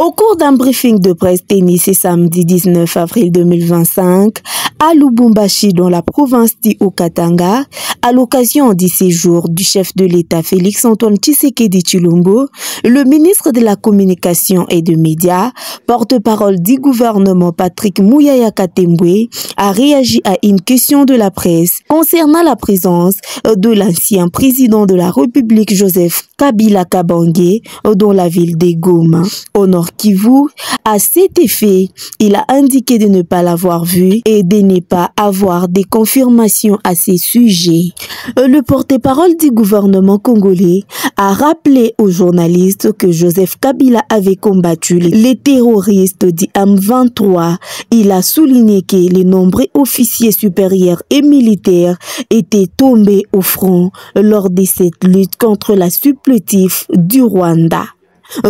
Au cours d'un briefing de presse tenu ce samedi 19 avril 2025 à Lubumbashi dans la province du Haut-Katanga, à l'occasion du séjour du chef de l'État Félix-Antoine Tshisekedi Tshilombo, le ministre de la Communication et des Médias, porte-parole du gouvernement Patrick Muyaya Katembwe, a réagi à une question de la presse concernant la présence de l'ancien président de la République Joseph Kabila Kabange dans la ville de Goma, au Nord Kivu. À cet effet, il a indiqué de ne pas l'avoir vu et de ne pas avoir des confirmations à ces sujets. Le porte-parole du gouvernement congolais a rappelé aux journalistes que Joseph Kabila avait combattu les terroristes du M23. Il a souligné que les nombreux officiers supérieurs et militaires étaient tombés au front lors de cette lutte contre la supplétif du Rwanda,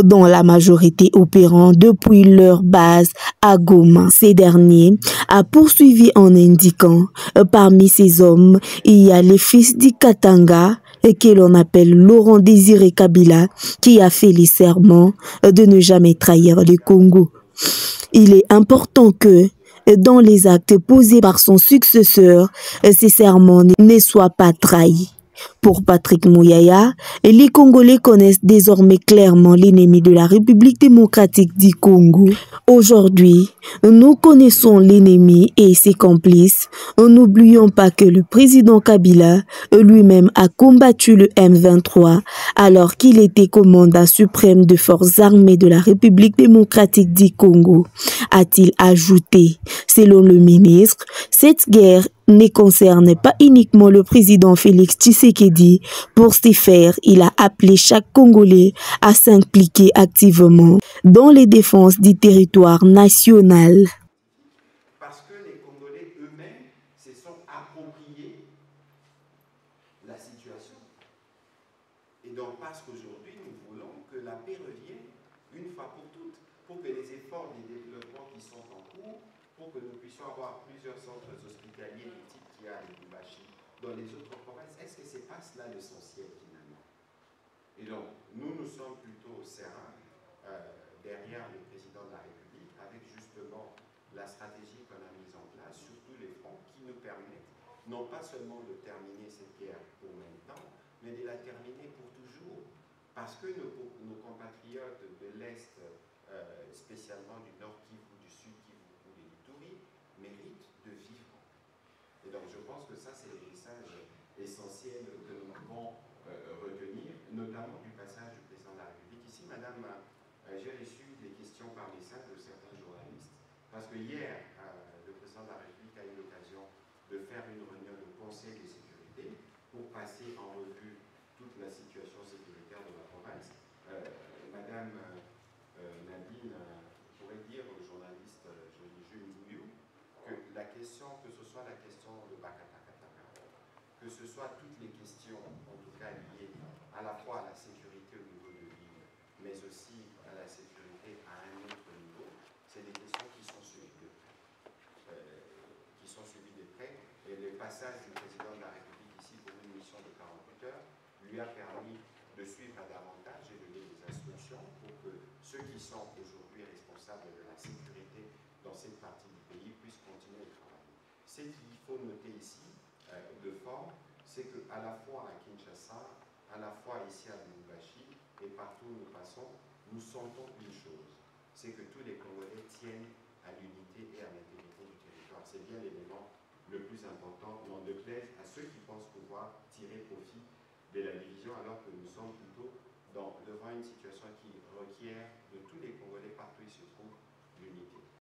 dont la majorité opérant depuis leur base à Goma. Ces derniers a poursuivi en indiquant parmi ces hommes, il y a les fils du Katanga que l'on appelle Laurent Désiré Kabila, qui a fait le serment de ne jamais trahir le Congo. Il est important que dans les actes posés par son successeur, ces serments ne soient pas trahis. Pour Patrick Muyaya, les Congolais connaissent désormais clairement l'ennemi de la République démocratique du Congo. Aujourd'hui, nous connaissons l'ennemi et ses complices. N'oublions pas que le président Kabila lui-même a combattu le M23 alors qu'il était commandant suprême des forces armées de la République démocratique du Congo, a-t-il ajouté. Selon le ministre, cette guerre ne concerne pas uniquement le président Félix Tshisekedi. Pour ce faire, il a appelé chaque Congolais à s'impliquer activement dans les défenses du territoire national. Parce que les Congolais eux-mêmes se sont appropriés la situation. Et donc parce qu'aujourd'hui, nous voulons que la paix revienne une fois pour toutes, pour que les efforts de développement qui sont en cours, pour que nous puissions avoir plusieurs centres hospitaliers du type qu'il y a à Lubumbashi dans les autres provinces. Est-ce que ce n'est pas cela l'essentiel finalement? Et donc, nous sommes plutôt sereins derrière le président de la République avec justement la stratégie qu'on a mise en place sur tous les fronts qui nous permettent non pas seulement de terminer cette guerre pour maintenant, mais de la terminer pour toujours. Parce que nos compatriotes de l'Est, spécialement du Nord Kivu, du Sud Kivu ou de l'Ituri, méritent de vivre. Et donc je pense que ça, c'est le message essentiel que nous devons retenir, notamment du passage du président de la République. Ici, madame, j'ai reçu des questions par message de certains journalistes, parce que hier, le président de la République a eu l'occasion de faire une réunion de conseil de sécurité pour passer en revue toute la situation sécuritaire de la province. Madame Nadine pourrait dire aux journalistes, Jules Bouillou, que la question, que ce soit la question de Bakatakataka, que ce soit toutes les questions, en tout cas liées à la fois à la sécurité au niveau de l'île, mais aussi à la sécurité à un autre niveau, c'est des questions qui sont suivies de près. Et le passage du président de la République ici pour une mission de 48 heures lui a permis de suivre davantage et de donner des instructions pour que ceux qui sont aujourd'hui responsables de la sécurité dans cette partie du pays puissent continuer le travail. Ce qu'il faut noter ici, de forme, c'est qu'à la fois à Kinshasa, à la fois ici à Lubumbashi et partout où nous passons, nous sentons une chose, c'est que tous les Congolais tiennent à l'unité et à l'intégrité du territoire. C'est bien l'élément le plus important, n'en déplaise à ceux qui pensent pouvoir tirer profit de la division, alors que nous sommes plutôt devant une situation qui requiert de tous les Congolais partout où ils se trouvent l'unité.